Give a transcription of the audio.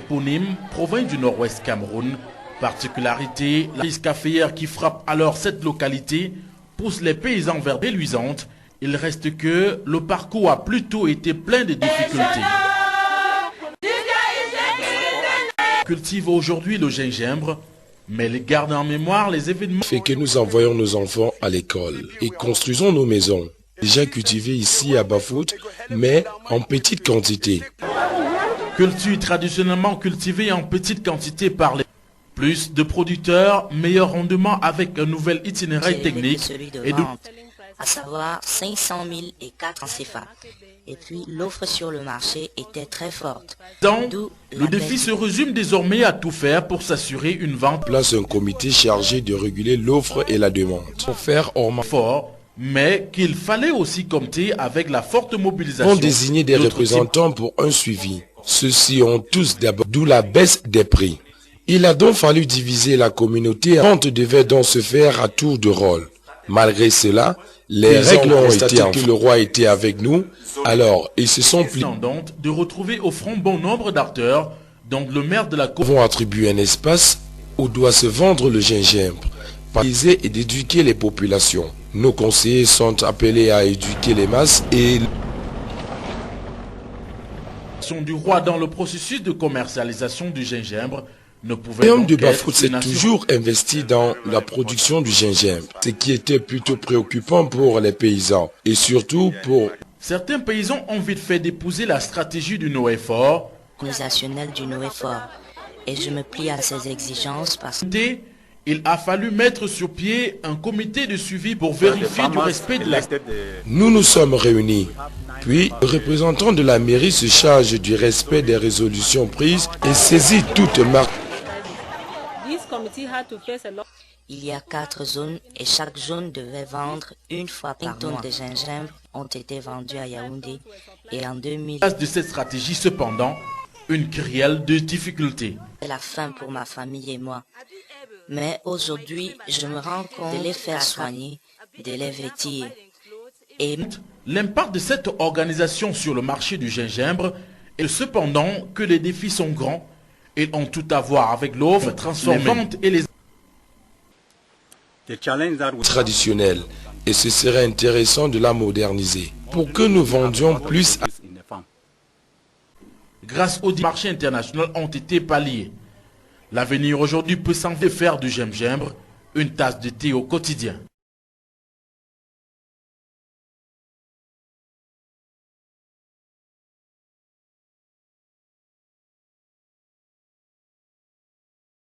éponyme provient du nord-ouest Cameroun. Particularité, la crise caféière qui frappe alors cette localité pousse les paysans vers des luisantes. Il reste que le parcours a plutôt été plein de difficultés. Cultive aujourd'hui le gingembre, mais il garde en mémoire les événements. Fait que nous envoyons nos enfants à l'école et construisons nos maisons. Déjà cultivées ici à Bafut, mais en petite quantité. Culture traditionnellement cultivée en petite quantité par les... Plus de producteurs, meilleur rendement avec un nouvel itinéraire technique et de vente, à savoir 500 000 et 4 en CFA. Et puis l'offre sur le marché était très forte. Donc, le défi se résume désormais à tout faire pour s'assurer une vente. Place un comité chargé de réguler l'offre et la demande. Pour faire fort, mais qu'il fallait aussi compter avec la forte mobilisation. On désignait des représentants pour un suivi. Ceux-ci ont tous d'abord, d'où la baisse des prix. Il a donc fallu diviser la communauté. La vente devait donc se faire à tour de rôle. Malgré cela, les règles ont été que le roi était avec nous. Alors, ils se sont pliés. De retrouver au front bon nombre d'acteurs, dont le maire de la commune. Vont attribuer un espace où doit se vendre le gingembre, et d'éduquer les populations. Nos conseillers sont appelés à éduquer les masses et du roi dans le processus de commercialisation du gingembre. Le royaume de Bafut s'est toujours investi dans la production du gingembre, ce qui était plutôt préoccupant pour les paysans et surtout pour... Certains paysans ont vite fait d'épouser la stratégie du Noéfort. Organisationnel du Noéfort. Et je me plie à ces exigences parce que... Il a fallu mettre sur pied un comité de suivi pour vérifier du respect de la... Nous nous sommes réunis. Puis, le représentant de la mairie se charge du respect des résolutions prises et saisit toute marque. Il y a 4 zones et chaque zone devait vendre une fois par mois. 1 tonne de gingembre ont été vendues à Yaoundé et en 2000... De cette stratégie, cependant, une kyrielle de difficultés. C'est la fin pour ma famille et moi. Mais aujourd'hui, je me rends compte de les faire soigner, de les vêtir. Et l'impact de cette organisation sur le marché du gingembre est cependant que les défis sont grands et ont tout à voir avec l'offre transformante et les traditionnels. Et ce serait intéressant de la moderniser pour que nous vendions plus. Grâce au marché international ont été palliés. L'avenir aujourd'hui peut s'en faire du gingembre, une tasse de thé au quotidien.